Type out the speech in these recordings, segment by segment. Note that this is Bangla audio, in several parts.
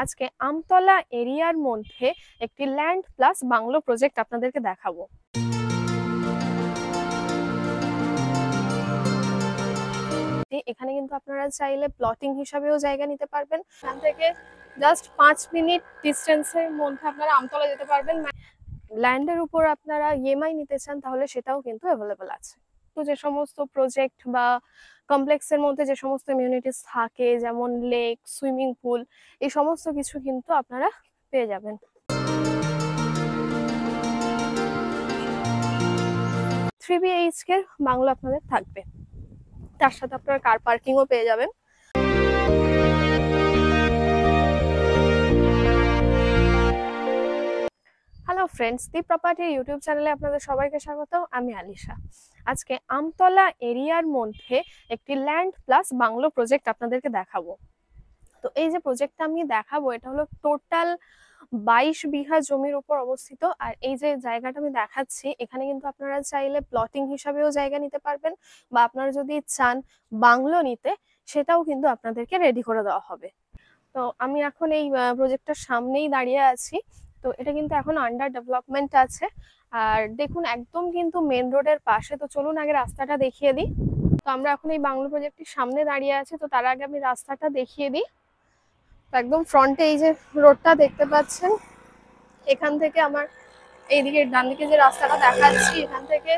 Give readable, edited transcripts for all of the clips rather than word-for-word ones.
আজকে আমতলা এরিয়ার মধ্যে একটি ল্যান্ড প্লাস বাংলো প্রজেক্ট আপনাদেরকে দেখাবো। এখানে কিন্তু আপনারা চাইলে প্লটিং হিসাবেও জায়গা নিতে পারবেন। এখান থেকে জাস্ট 5 মিনিট ডিস্টেন্সের মধ্যে আপনারা আমতলা যেতে পারবেন। ল্যান্ডের উপর আপনারা ইএমআই নিতে চান তাহলে সেটাও কিন্তু অ্যাভেলেবল আছে। তো যে সমস্ত প্রজেক্ট বা কমপ্লেক্সের মধ্যে যে সমস্ত ইমিউনিটিস থাকে, যেমন লেক, সুইমিং পুল, এই সমস্ত কিছু কিন্তু আপনারা পেয়ে যাবেন। 3 BHK বাংলো আপনাদের থাকবে, তার সাথে আপনারা কার পার্কিংও পেয়ে যাবেন। হ্যালো ফ্রেন্ডস, দি প্রপার্টি ইউটিউব চ্যানেলে আপনাদের সবাইকে স্বাগত। আমি আলিশা। আজকে আমতলা এরিয়ার মধ্যে একটি ল্যান্ড প্লাস বাংলো প্রজেক্ট আপনাদেরকে দেখাবো। তো এই যে প্রজেক্টটা আমি দেখাবো, এটা হলো টোটাল 22 বিঘা জমির উপর অবস্থিত। আর এই যে জায়গাটা আমি দেখাচ্ছি, এখানে কিন্তু আপনারা চাইলে প্লটিং হিসাবেও জায়গা নিতে পারবেন, বা আপনারা যদি চান বাংলো নিতে, সেটাও কিন্তু আপনাদেরকে রেডি করে দেওয়া হবে। তো আমি এখন এই প্রজেক্টটার সামনেই দাঁড়িয়ে আছি। তো এটা কিন্তু এখন আন্ডার ডেভেলপমেন্ট আছে। আর দেখুন, একদম কিন্তু মেন রোডের পাশে। তো চলুন আগে রাস্তাটা দেখিয়ে দিই। তো আমরা এখন এই বাংলো প্রজেক্টের সামনে দাঁড়িয়ে আছি। তো তার আগে আমি রাস্তাটা দেখিয়ে দিই। একদম ফ্রন্টে এই যে রোডটা দেখতে পাচ্ছেন, এখান থেকে আমার এইদিকে ডান দিকে যে রাস্তাটা দেখাচ্ছি, এখান থেকে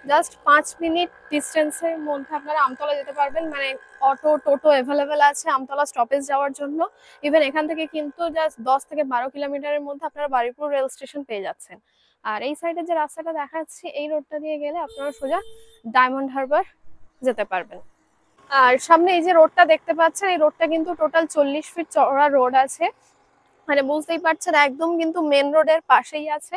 জাস্ট 5 মিনিট ডিস্টেন্সের মধ্যে আপনারা আমতলা যেতে পারবেন। মানে অটো, টোটো অ্যাভেলেবেল আছে আমতলা স্টপেজ যাওয়ার জন্য। ইভেন এখান থেকে কিন্তু জাস্ট 10 থেকে 12 কিলোমিটারের মধ্যে আপনারা বারুইপুর রেল স্টেশন পেয়ে যাচ্ছেন। আর এই সাইডে যে রাস্তাটা দেখাচ্ছি, এই রোডটা দিয়ে গেলে আপনারা সোজা ডায়মন্ড হারবার যেতে পারবেন। আর সামনে এই যে রোডটা দেখতে পাচ্ছেন, এই রোডটা কিন্তু টোটাল 40 ফিট চওড়া রোড আছে। মানে বুঝতেই পারছেন, একদম কিন্তু মেন রোডের পাশেই আছে।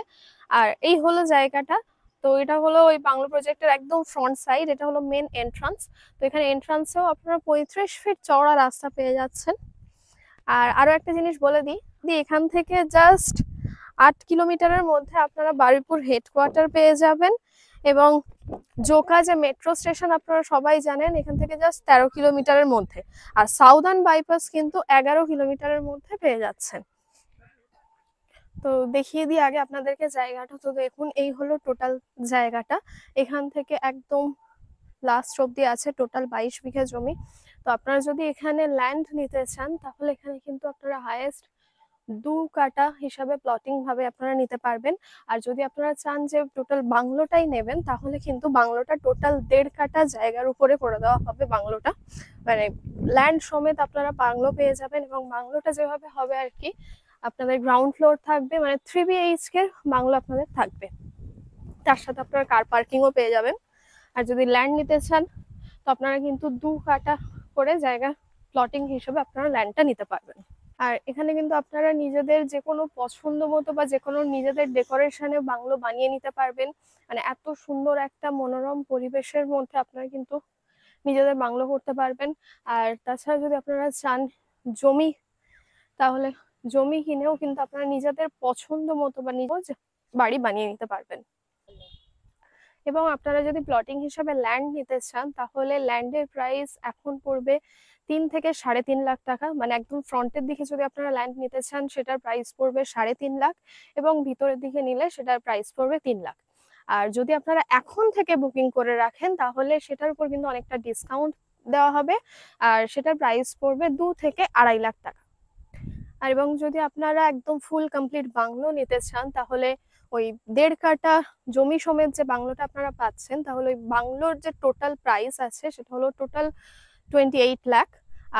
আর এই হলো জায়গাটা। তো এটা হলো ওই বাংলো প্রজেক্টের একদম ফ্রন্ট সাইড। এটা হলো মেন এন্ট্রান্স। তো এখানে এন্ট্রান্সেও আপনারা 35 ফিট চওড়া রাস্তা পেয়ে যাচ্ছেন। আর আরো একটা জিনিস বলে দিই, এখান থেকে জাস্ট 8 কিলোমিটারের মধ্যে আপনারা বারুইপুর হেডকোয়ার্টার পেয়ে যাবেন। এবং জোকা যে মেট্রো স্টেশন আপনারা সবাই জানেন, এখান থেকে জাস্ট 13 কিলোমিটারের মধ্যে। আর সাউদার্ন বাইপাস কিন্তু 11 কিলোমিটারের মধ্যে পেয়ে যাচ্ছেন। তো দেখিয়ে দিই আগে আপনাদেরকে জায়গাটা। তো দেখুন, এই হলো টোটাল জায়গাটা। এখান থেকে একদম লাস্ট অব্দি আছে টোটাল 22 বিঘা জমি। তো আপনারা যদি এখানে ল্যান্ড নিতে চান, তাহলে এখানে কিন্তু আপনারা হাইয়েস্ট 2 কাটা হিসাবে প্লটিং ভাবে আপনারা নিতে পারবেন। আর যদি আপনারা চান যে টোটাল বাংলোটাই নেবেন, তাহলে কিন্তু বাংলোটা টোটাল 1.5 কাটা জায়গার উপরে করে দেওয়া হবে বাংলোটা। মানে ল্যান্ড সমেত আপনারা বাংলো পেয়ে যাবেন। এবং বাংলোটা যেভাবে হবে আর কি, আপনাদের গ্রাউন্ড ফ্লোর থাকবে, মানে 3 BHK বাংলো আপনাদের থাকবে, তার সাথে আপনারা কার পার্কিংও পেয়ে যাবেন। আর যদি ল্যান্ড নিতে চান, তো আপনারা কিন্তু 2 কাটা করে জায়গা প্লটিং হিসেবে আপনারা ল্যান্ডটা নিতে পারবেন। আর এখানে কিন্তু আপনারা নিজেদের যে কোনো পছন্দ মতো বা যে কোনো নিজেদের ডেকোরেশনে বাংলো বানিয়ে নিতে পারবেন। মানে এত সুন্দর একটা মনোরম পরিবেশের মধ্যে আপনারা কিন্তু নিজেদের বাংলো করতে পারবেন। আর তাছাড়া যদি আপনারা চান জমি, তাহলে জমি কিনেও কিন্তু আপনারা নিজেদের পছন্দ মতো বা নিজের বাড়ি বানিয়ে নিতে পারবেন। এবং আপনারা যদি প্লটিং হিসাবে ল্যান্ড নিতে চান, তাহলে ল্যান্ডের প্রাইস এখন পড়বে 3 থেকে 3.5 লাখ টাকা। মানে একদম ফ্রন্টের দিকে যদি আপনারা ল্যান্ড নিতে চান, সেটার প্রাইস পড়বে 3.5 লাখ। এবং ভিতরের দিকে নিলে সেটার প্রাইস পড়বে 3 লাখ। আর যদি আপনারা এখন থেকে বুকিং করে রাখেন, তাহলে সেটার উপর কিন্তু অনেকটা ডিসকাউন্ট দেওয়া হবে। আর সেটার প্রাইস পড়বে 2 থেকে 2.5 লাখ টাকা। আর এবং যদি আপনারা একদম ফুল কমপ্লিট বাংলো নিতে চান, তাহলে ওই 1.5 কাটা জমি সমেত যে বাংলোটা আপনারা পাচ্ছেন, তাহলে ওই বাংলোর যে টোটাল প্রাইস আছে, সেটা হলো টোটাল 28 লাখ।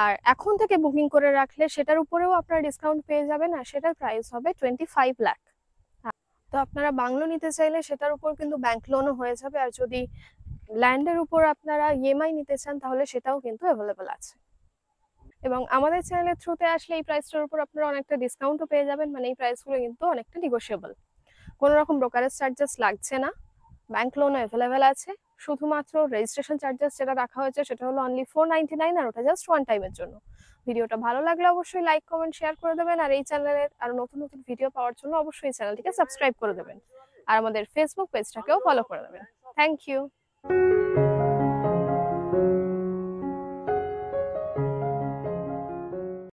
আর এখন থেকে বুকিং করে রাখলে সেটার উপরেও আপনারা ডিসকাউন্ট পেয়ে যাবেন, আর সেটার প্রাইস হবে 25 লাখ। তো আপনারা বাংলো নিতে চাইলে সেটার উপর কিন্তু ব্যাংক লোনও হয়ে যাবে। আর যদি ল্যান্ডের উপর আপনারা ইএমআই নিতে চান, তাহলে সেটাও কিন্তু অ্যাভেলেবেল আছে। এবং আমাদের চ্যানেলের থ্রুতে আসলে এই প্রাইসটার উপর আপনারা অনেকটা ডিসকাউন্টও পেয়ে যাবেন। মানে এই প্রাইসগুলো কিন্তু অনেকটা নেগোশিয়েবল, কোনো রকম ব্রোকারেজ চার্জেস লাগছে না, ব্যাংক লোনও অ্যাভেলেবেল আছে। শুধুমাত্র রেজিস্ট্রেশন চার্জেস যেটা রাখা হয়েছে, সেটা হলো অনলি 499, আর ওটা জাস্ট 1 টাইমের জন্য। ভিডিওটা ভালো লাগলে অবশ্যই লাইক, কমেন্ট, শেয়ার করে দেবেন। আর এই চ্যানেলের আরো নতুন নতুন ভিডিও পাওয়ার জন্য অবশ্যই চ্যানেলটিকে সাবস্ক্রাইব করে দেবেন। আর আমাদের ফেসবুক পেজটাকেও ফলো করে দেবেন। Thank you.